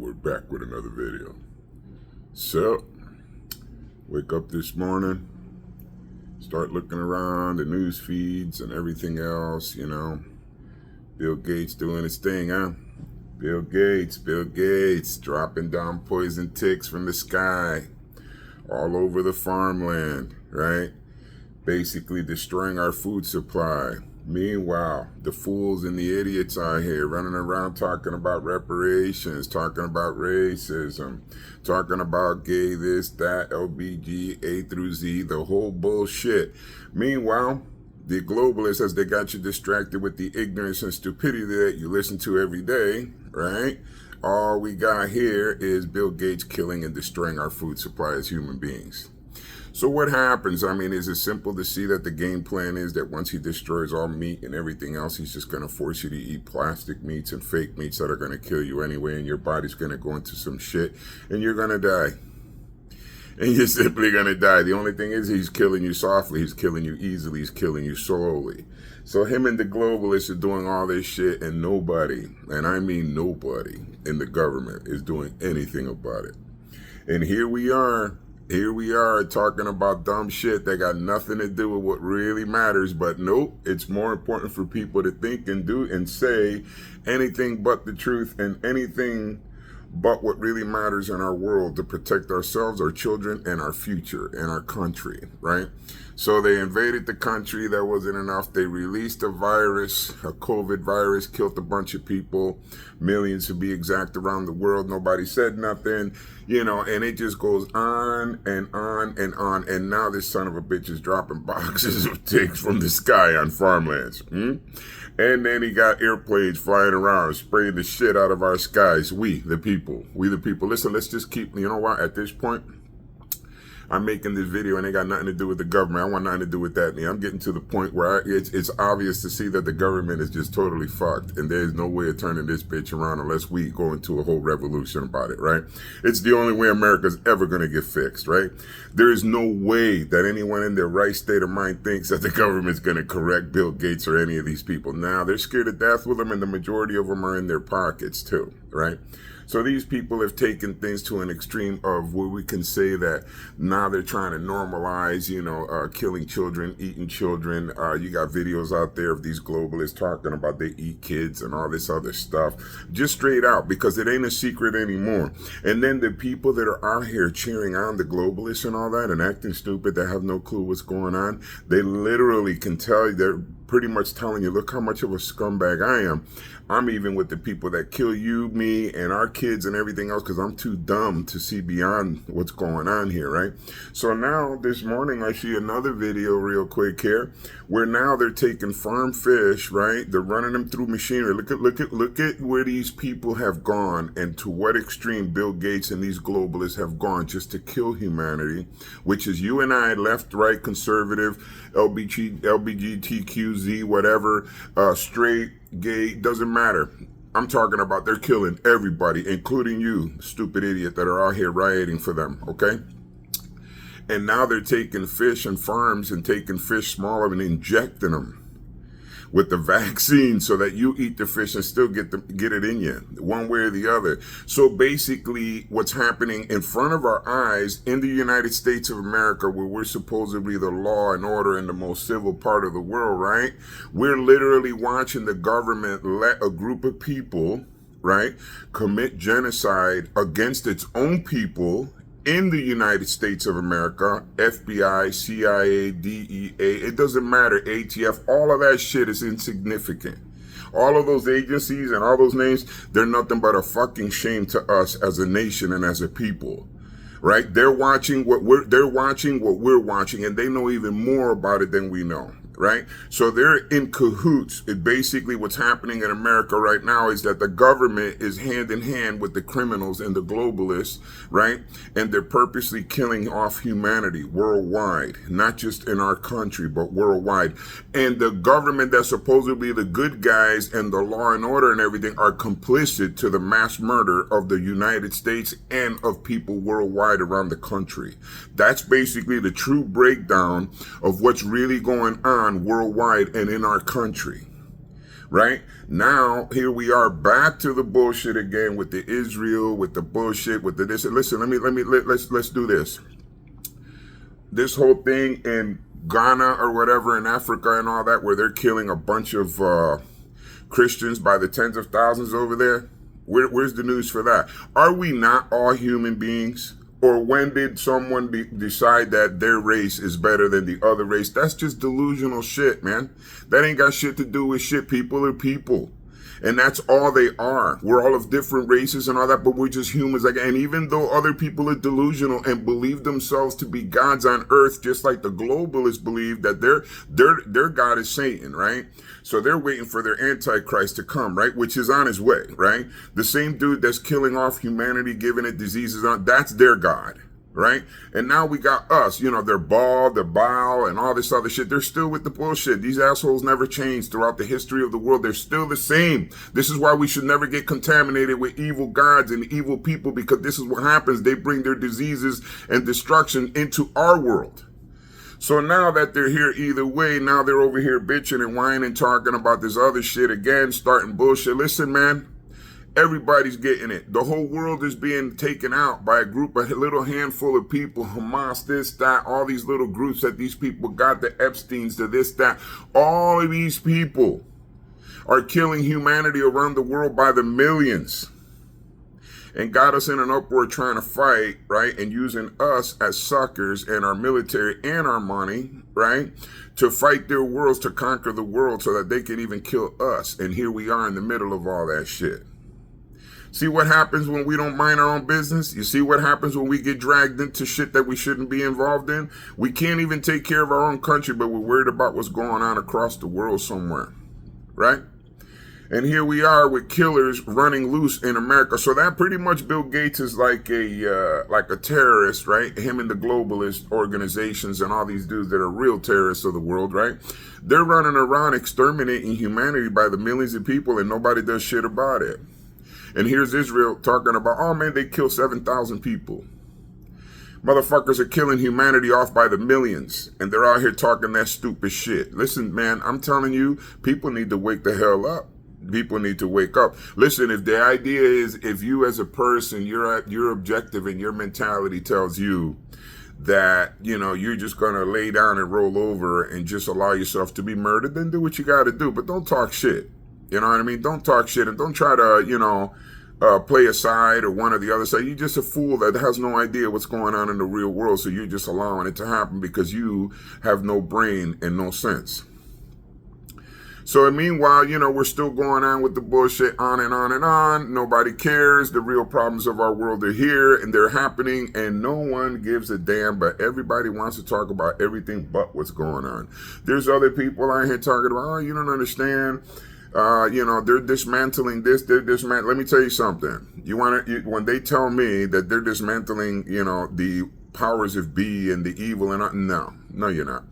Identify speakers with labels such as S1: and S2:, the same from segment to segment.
S1: we're back with another video. So, wake up this morning, start looking around the news feeds and everything else, Bill Gates doing his thing, huh? Bill Gates, dropping down poison ticks from the sky all over the farmland, right? Basically destroying our food supply. Meanwhile, the fools and the idiots out here running around talking about reparations, talking about racism, talking about gay this, that, LBG, A through Z, the whole bullshit. Meanwhile, the globalists, as they got you distracted with the ignorance and stupidity that you listen to every day, right? All we got here is Bill Gates killing and destroying our food supply as human beings. So what happens? I mean, is it simple to see that the game plan is that once he destroys all meat and everything else, he's just going to force you to eat plastic meats and fake meats that are going to kill you anyway, and your body's going to go into some shit, and you're going to die. And you're simply going to die. The only thing is he's killing you softly, he's killing you easily, he's killing you slowly. So him and the globalists are doing all this shit, and nobody, and I mean nobody in the government is doing anything about it. And here we are talking about dumb shit that got nothing to do with what really matters. But nope, it's more important for people to think and do and say anything but the truth and anything but what really matters in our world to protect ourselves, our children, and our future and our country, right? So they invaded the country. That wasn't enough. They released a virus, a COVID virus, killed a bunch of people, millions to be exact, around the world. Nobody said nothing, and it just goes on and on and on. And now this son of a bitch is dropping boxes of ticks from the sky on farmlands. And then he got airplanes flying around, spraying the shit out of our skies. We the people. Listen, let's just keep, you know what, at this point, I'm making this video and it got nothing to do with the government. I want nothing to do with that. I'm getting to the point where it's obvious to see that the government is just totally fucked, and there's no way of turning this bitch around unless we go into a whole revolution about it, right? It's the only way America's ever going to get fixed, right? There is no way that anyone in their right state of mind thinks that the government's going to correct Bill Gates or any of these people. Now, they're scared to death with them, and the majority of them are in their pockets too, right? So these people have taken things to an extreme of where we can say that now they're trying to normalize, killing children, eating children. You got videos out there of these globalists talking about they eat kids and all this other stuff, just straight out, because it ain't a secret anymore. And then the people that are out here cheering on the globalists and all that and acting stupid, that have no clue what's going on, they literally can tell you, they're pretty much telling you, look how much of a scumbag I am. I'm even with the people that kill you, me, and our kids and everything else, because I'm too dumb to see beyond what's going on here, right? So now this morning I see another video real quick here where now they're taking farm fish, right? They're running them through machinery. Look at where these people have gone and to what extreme Bill Gates and these globalists have gone just to kill humanity, which is you and I, left, right, conservative, LBGTQZ, whatever, straight, gay, doesn't matter. I'm talking about they're killing everybody, including you, stupid idiot, that are out here rioting for them, okay? And now they're taking fish and farms and taking fish smaller and injecting them with the vaccine so that you eat the fish and still get it in you, one way or the other. So basically what's happening in front of our eyes in the United States of America, where we're supposedly the law and order in the most civil part of the world, right? We're literally watching the government let a group of people, right, commit genocide against its own people in the United States of America. FBI, CIA, DEA, it doesn't matter, ATF, all of that shit is insignificant. All of those agencies and all those names, they're nothing but a fucking shame to us as a nation and as a people, right? They're watching what we're watching, and they know even more about it than we know. Right? So they're in cahoots. Basically what's happening in America right now is that the government is hand in hand with the criminals and the globalists, right? And they're purposely killing off humanity worldwide, not just in our country, but worldwide. And the government that's supposedly the good guys and the law and order and everything are complicit to the mass murder of the United States and of people worldwide around the country. That's basically the true breakdown of what's really going on worldwide and in our country. right? Now, here we are back to the bullshit again with the Israel, with the bullshit, with the this. Listen, let's do this. This whole thing in Ghana or whatever, in Africa and all that, where they're killing a bunch of Christians by the tens of thousands over there. Where's the news for that? Are we not all human beings? Or when did someone decide that their race is better than the other race? That's just delusional shit, man. That ain't got shit to do with shit. People are people. And that's all they are. We're all of different races and all that, but we're just humans. And even though other people are delusional and believe themselves to be gods on earth, just like the globalists believe that their God is Satan, right? So they're waiting for their Antichrist to come, right? Which is on his way, right? The same dude that's killing off humanity, giving it diseases, that's their God. Right? And now we got us, they're bald, they're Baal, and all this other shit. They're still with the bullshit. These assholes never changed throughout the history of the world. They're still the same. This is why we should never get contaminated with evil gods and evil people, because this is what happens. They bring their diseases and destruction into our world. So now that they're here either way, now they're over here bitching and whining, talking about this other shit again, starting bullshit. Listen, man. Everybody's getting it. The whole world is being taken out by a little handful of people. Hamas, this, that, all these little groups that these people got, the Epsteins, the this, that. All of these people are killing humanity around the world by the millions. And got us in an uproar trying to fight, right? And using us as suckers and our military and our money, right? To fight their worlds, to conquer the world so that they can even kill us. And here we are in the middle of all that shit. See what happens when we don't mind our own business? You see what happens when we get dragged into shit that we shouldn't be involved in? We can't even take care of our own country, but we're worried about what's going on across the world somewhere, right? And here we are with killers running loose in America. So that pretty much Bill Gates is like a terrorist, right? Him and the globalist organizations and all these dudes that are real terrorists of the world, right? They're running around exterminating humanity by the millions of people, and nobody does shit about it. And here's Israel talking about, oh man, they killed 7,000 people. Motherfuckers are killing humanity off by the millions. And they're out here talking that stupid shit. Listen, man, I'm telling you, people need to wake the hell up. People need to wake up. Listen, if the idea is, if you as a person, your objective and your mentality tells you that, you're just going to lay down and roll over and just allow yourself to be murdered, then do what you got to do. But don't talk shit. You know what I mean? Don't talk shit and don't try to, play a side or one or the other side. You're just a fool that has no idea what's going on in the real world. So you're just allowing it to happen because you have no brain and no sense. So meanwhile, we're still going on with the bullshit on and on and on. Nobody cares. The real problems of our world are here and they're happening and no one gives a damn, but everybody wants to talk about everything but what's going on. There's other people out here talking about, oh, you don't understand. They're dismantling this, they're dismantling. Let me tell you something. When they tell me that they're dismantling, the powers of be and the evil and no, you're not.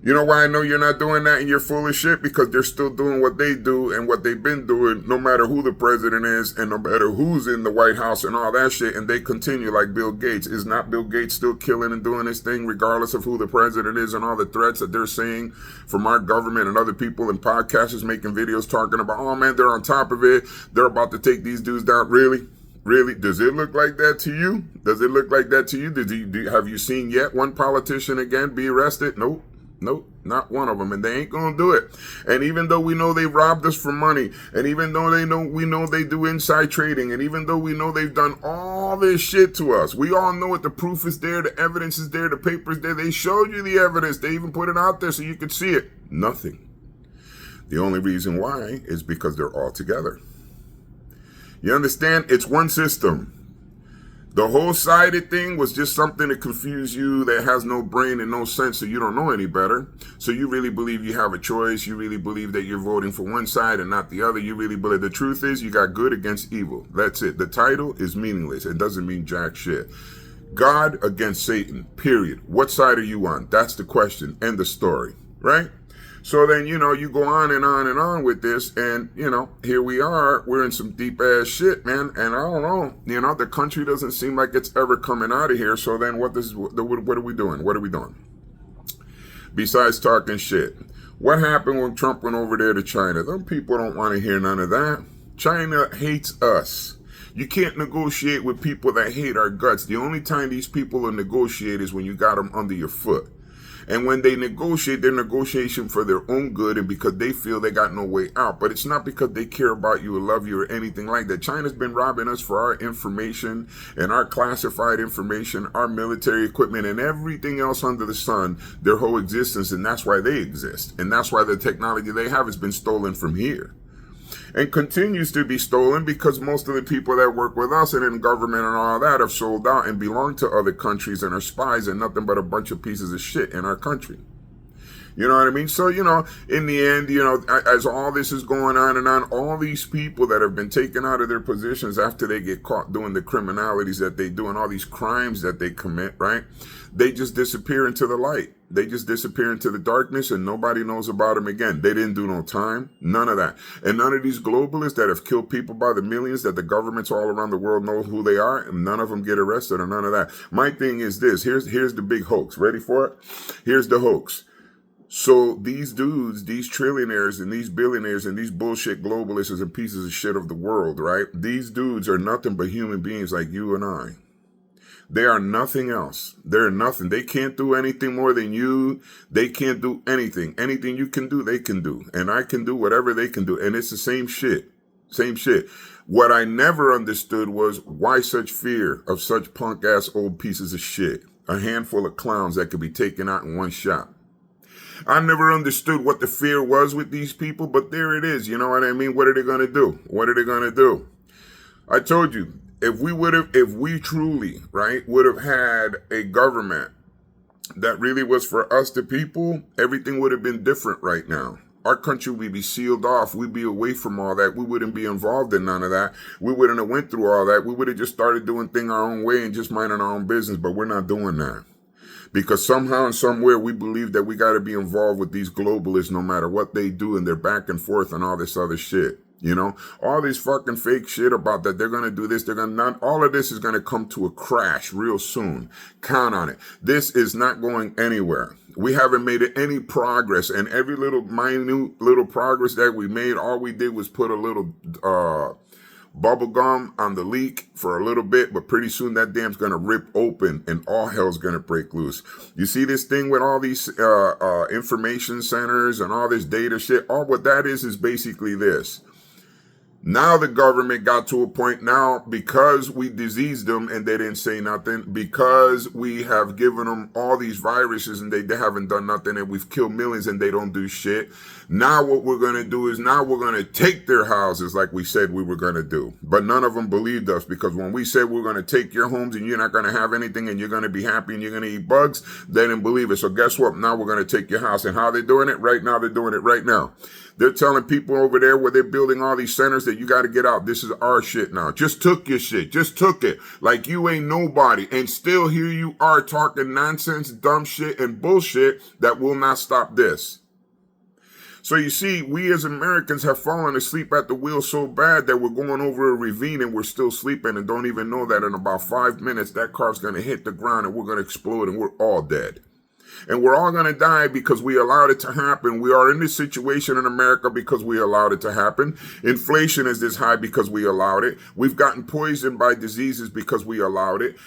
S1: You know why I know you're not doing that and you're full of shit? Because they're still doing what they do and what they've been doing, no matter who the president is and no matter who's in the White House and all that shit. And they continue like Bill Gates. Is not Bill Gates still killing and doing his thing regardless of who the president is and all the threats that they're saying from our government and other people and podcasters making videos talking about, oh man, they're on top of it. They're about to take these dudes down. Really? Really? Does it look like that to you? Does it look like that to you? Have you seen yet one politician again be arrested? Nope. Nope, not one of them, and they ain't gonna do it. And even though we know they robbed us for money, and even though we know they do inside trading, and even though we know they've done all this shit to us, we all know it. The proof is there, the evidence is there, the paper's there. They showed you the evidence. They even put it out there so you could see it. Nothing. The only reason why is because they're all together. You understand? It's one system. The whole sided thing was just something to confuse you that has no brain and no sense, so you don't know any better. So you really believe you have a choice. You really believe that you're voting for one side and not the other. You really believe the truth is you got good against evil. That's it. The title is meaningless. It doesn't mean jack shit. God against Satan, period. What side are you on? That's the question. End the story, right? So then, you go on and on and on with this. And, here we are. We're in some deep ass shit, man. And I don't know, the country doesn't seem like it's ever coming out of here. So then what are we doing? What are we doing? Besides talking shit. What happened when Trump went over there to China? Them people don't want to hear none of that. China hates us. You can't negotiate with people that hate our guts. The only time these people will negotiate is when you got them under your foot. And when they negotiate, they're negotiation for their own good and because they feel they got no way out. But it's not because they care about you or love you or anything like that. China's been robbing us for our information and our classified information, our military equipment, and everything else under the sun, their whole existence. And that's why they exist. And that's why the technology they have has been stolen from here. And continues to be stolen because most of the people that work with us and in government and all that have sold out and belong to other countries and are spies and nothing but a bunch of pieces of shit in our country. You know what I mean? So, in the end, as all this is going on and on, all these people that have been taken out of their positions after they get caught doing the criminalities that they do and all these crimes that they commit, right? They just disappear into the light. They just disappear into the darkness and nobody knows about them again. They didn't do no time. None of that. And none of these globalists that have killed people by the millions that the governments all around the world know who they are, and none of them get arrested or none of that. My thing is this. Here's the big hoax. Ready for it? Here's the hoax. So these dudes, these trillionaires and these billionaires and these bullshit globalists and pieces of shit of the world, right? These dudes are nothing but human beings like you and I. They are nothing else. They're nothing. They can't do anything more than you. They can't do anything. Anything you can do, they can do. And I can do whatever they can do. And it's the same shit. Same shit. What I never understood was why such fear of such punk ass old pieces of shit. A handful of clowns that could be taken out in one shot. I never understood what the fear was with these people, but there it is. You know what I mean? What are they going to do? What are they going to do? I told you, if we truly, right, would have had a government that really was for us, the people, everything would have been different right now. Our country would be sealed off. We'd be away from all that. We wouldn't be involved in none of that. We wouldn't have went through all that. We would have just started doing things our own way and just minding our own business, but we're not doing that. Because somehow and somewhere we believe that we got to be involved with these globalists no matter what they do and they're back and forth and all this other shit. All this fucking fake shit about that they're going to do this. All of this is going to come to a crash real soon. Count on it. This is not going anywhere. We haven't made any progress, and every little minute little progress that we made, all we did was put a little, bubble gum on the leak for a little bit, but pretty soon that dam's gonna rip open and all hell's gonna break loose. You see this thing with all these information centers and all this data shit? All what that is basically this. Now the government got to a point now because we diseased them and they didn't say nothing, because we have given them all these viruses and they haven't done nothing, and we've killed millions and they don't do shit. Now what we're going to do is now we're going to take their houses like we said we were going to do. But none of them believed us, because when we said we're going to take your homes and you're not going to have anything and you're going to be happy and you're going to eat bugs, they didn't believe it. So guess what? Now we're going to take your house. And how are they doing it? Right now, they're doing it right now. They're telling people over there where they're building all these centers that you got to get out. This is our shit now. Just took your shit. Just took it. Like you ain't nobody. And still here you are talking nonsense, dumb shit, and bullshit that will not stop this. So you see, we as Americans have fallen asleep at the wheel so bad that we're going over a ravine and we're still sleeping and don't even know that in about 5 minutes that car's going to hit the ground and we're going to explode and we're all dead. And we're all going to die because we allowed it to happen. We are in this situation in America because we allowed it to happen. Inflation is this high because we allowed it. We've gotten poisoned by diseases because we allowed it.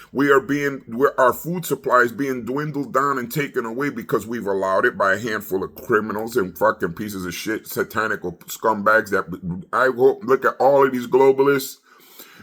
S1: Our food supply is being dwindled down and taken away because we've allowed it by a handful of criminals and fucking pieces of shit, satanical scumbags that I hope, look at all of these globalists.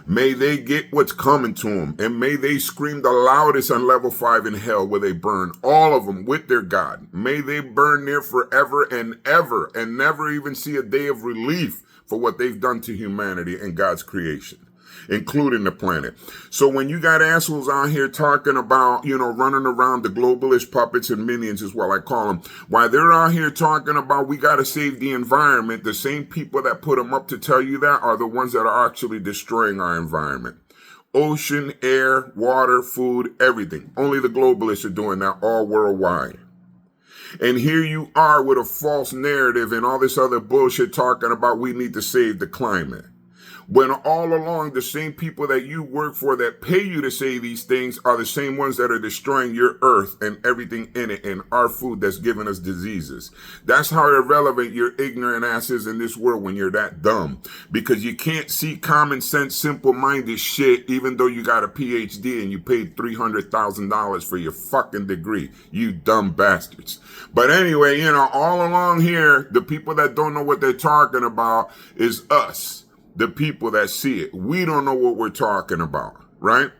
S1: May they get what's coming to them, and may they scream the loudest on level 5 in hell where they burn, all of them with their God. May they burn there forever and ever and never even see a day of relief for what they've done to humanity and God's creation, including the planet. So when you got assholes out here talking about, running around, the globalist puppets and minions is what I call them, while they're out here talking about we got to save the environment, the same people that put them up to tell you that are the ones that are actually destroying our environment. Ocean, air, water, food, everything. Only the globalists are doing that all worldwide. And here you are with a false narrative and all this other bullshit talking about we need to save the climate. When all along the same people that you work for that pay you to say these things are the same ones that are destroying your earth and everything in it and our food that's giving us diseases. That's how irrelevant your ignorant ass is in this world when you're that dumb. Because you can't see common sense, simple-minded shit even though you got a PhD and you paid $300,000 for your fucking degree. You dumb bastards. But anyway, you know, all along here, the people that don't know what they're talking about is us, the people that see it. We don't know what we're talking about, right?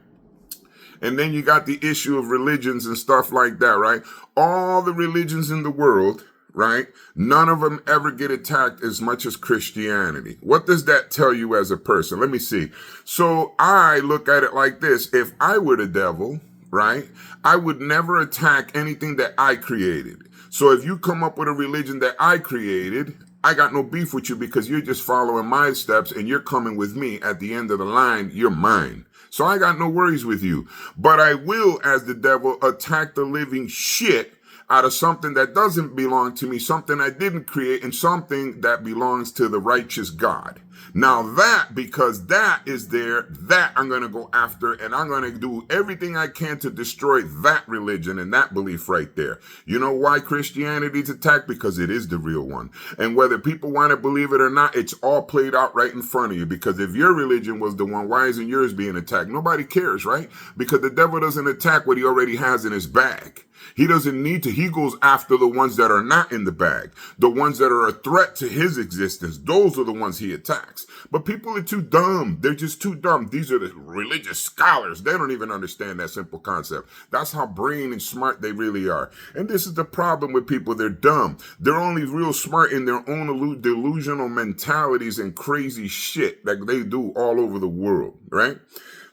S1: And then you got the issue of religions and stuff like that, right? All the religions in the world, right? None of them ever get attacked as much as Christianity. What does that tell you as a person? Let me see. So I look at it like this. If I were the devil, right, I would never attack anything that I created. So if you come up with a religion that I created, I got no beef with you because you're just following my steps and you're coming with me. At the end of the line, you're mine. So I got no worries with you. But I will, as the devil, attack the living shit out of something that doesn't belong to me, something I didn't create, and something that belongs to the righteous God. Now that, because that is there, that I'm going to go after, and I'm going to do everything I can to destroy that religion and that belief right there. You know why Christianity's attacked? Because it is the real one. And whether people want to believe it or not, it's all played out right in front of you. Because if your religion was the one, why isn't yours being attacked? Nobody cares, right? Because the devil doesn't attack what he already has in his bag. He doesn't need to. He goes after the ones that are not in the bag. The ones that are a threat to his existence. Those are the ones he attacks. But people are too dumb. They're just too dumb. These are the religious scholars. They don't even understand that simple concept. That's how brain and smart they really are. And this is the problem with people. They're dumb. They're only real smart in their own delusional mentalities and crazy shit that they do all over the world, right?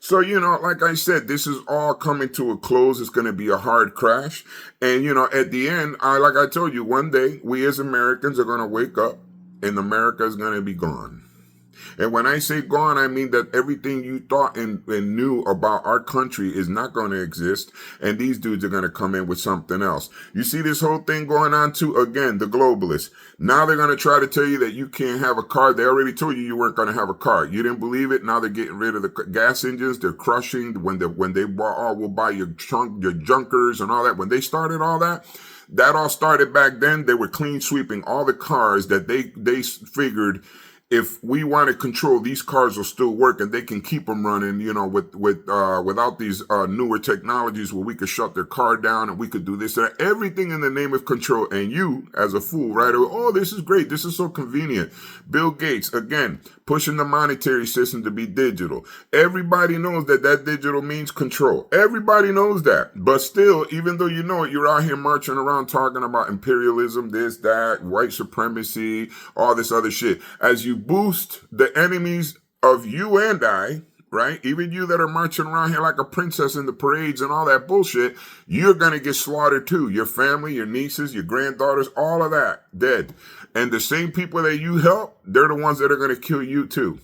S1: So, you know, like I said, this is all coming to a close. It's going to be a hard crash. And, you know, at the end, like I told you, one day we as Americans are going to wake up and America is going to be gone. And when I say gone, I mean that everything you thought and knew about our country is not going to exist. And these dudes are going to come in with something else. You see this whole thing going on too? Again, the globalists. Now they're going to try to tell you that you can't have a car. They already told you weren't going to have a car. You didn't believe it. Now they're getting rid of the gas engines. They're crushing when they will buy your junkers and all that. When they started all that, that all started back then. They were clean sweeping all the cars that they figured, if we want to control, these cars will still work and they can keep them running, you know, without these newer technologies where we could shut their car down and we could do this and that. Everything in the name of control. And you, as a fool, right away, oh, this is great. This is so convenient. Bill Gates, again, pushing the monetary system to be digital. Everybody knows that digital means control. Everybody knows that. But still, even though you know it, you're out here marching around talking about imperialism, this, that, white supremacy, all this other shit. As you boost the enemies of you and I, right? Even you that are marching around here like a princess in the parades and all that bullshit, you're going to get slaughtered too. Your family, your nieces, your granddaughters, all of that, dead. And the same people that you help, they're the ones that are going to kill you too.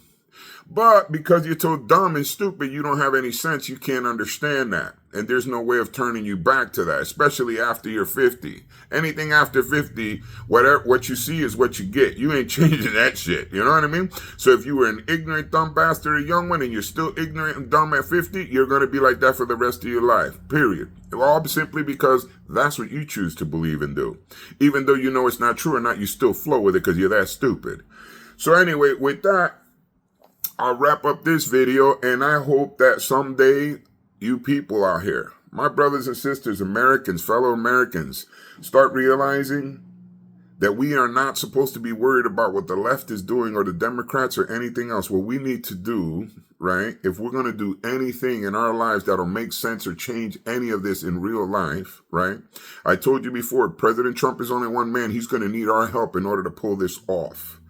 S1: But because you're so dumb and stupid, you don't have any sense, you can't understand that. And there's no way of turning you back to that, especially after you're 50. Anything after 50, what you see is what you get. You ain't changing that shit. You know what I mean? So if you were an ignorant, dumb bastard, a young one, and you're still ignorant and dumb at 50, you're going to be like that for the rest of your life, period. All simply because that's what you choose to believe and do. Even though you know it's not true or not, you still flow with it because you're that stupid. So anyway, with that, I'll wrap up this video, and I hope that someday you people out here, my brothers and sisters, Americans, fellow Americans, start realizing that we are not supposed to be worried about what the left is doing or the Democrats or anything else. What we need to do, right, if we're going to do anything in our lives that'll make sense or change any of this in real life, right? I told you before, President Trump is only one man. He's going to need our help in order to pull this off.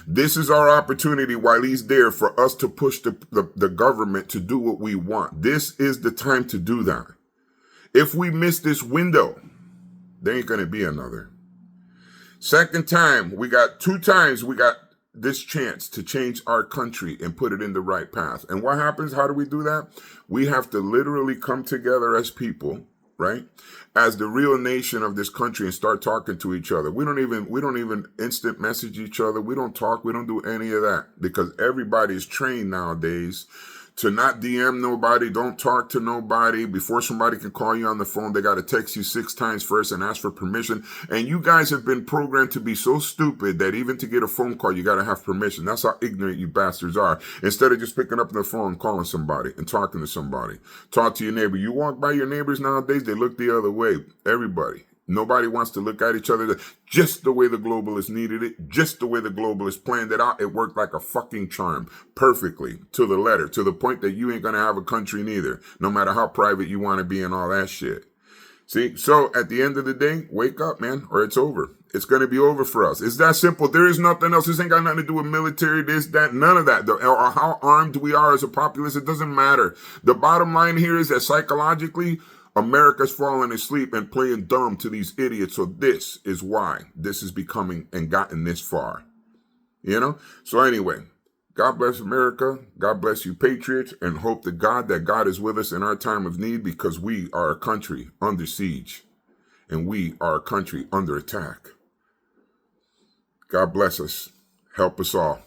S1: This is our opportunity while he's there for us to push the government to do what we want. This is the time to do that. If we miss this window, there ain't going to be another. Second time, two times we got this chance to change our country and put it in the right path. And what happens? How do we do that? We have to literally come together as people, right? As the real nation of this country and start talking to each other. We don't even instant message each other. We don't talk. We don't do any of that because everybody is trained nowadays to not DM nobody, don't talk to nobody. Before somebody can call you on the phone, they got to text you 6 times first and ask for permission. And you guys have been programmed to be so stupid that even to get a phone call, you got to have permission. That's how ignorant you bastards are. Instead of just picking up the phone and calling somebody and talking to somebody. Talk to your neighbor. You walk by your neighbors nowadays, they look the other way. Everybody. Nobody wants to look at each other just the way the globalists needed it, just the way the globalists planned it out. It worked like a fucking charm, perfectly, to the letter, to the point that you ain't going to have a country neither, no matter how private you want to be and all that shit. See, so at the end of the day, wake up, man, or it's over. It's going to be over for us. It's that simple. There is nothing else. This ain't got nothing to do with military, this, that, none of that. Or how armed we are as a populace, it doesn't matter. The bottom line here is that psychologically, America's falling asleep and playing dumb to these idiots. So this is why this is becoming and gotten this far. You know? So anyway, God bless America. God bless you, patriots, and hope to God that God is with us in our time of need because we are a country under siege and we are a country under attack. God bless us. Help us all.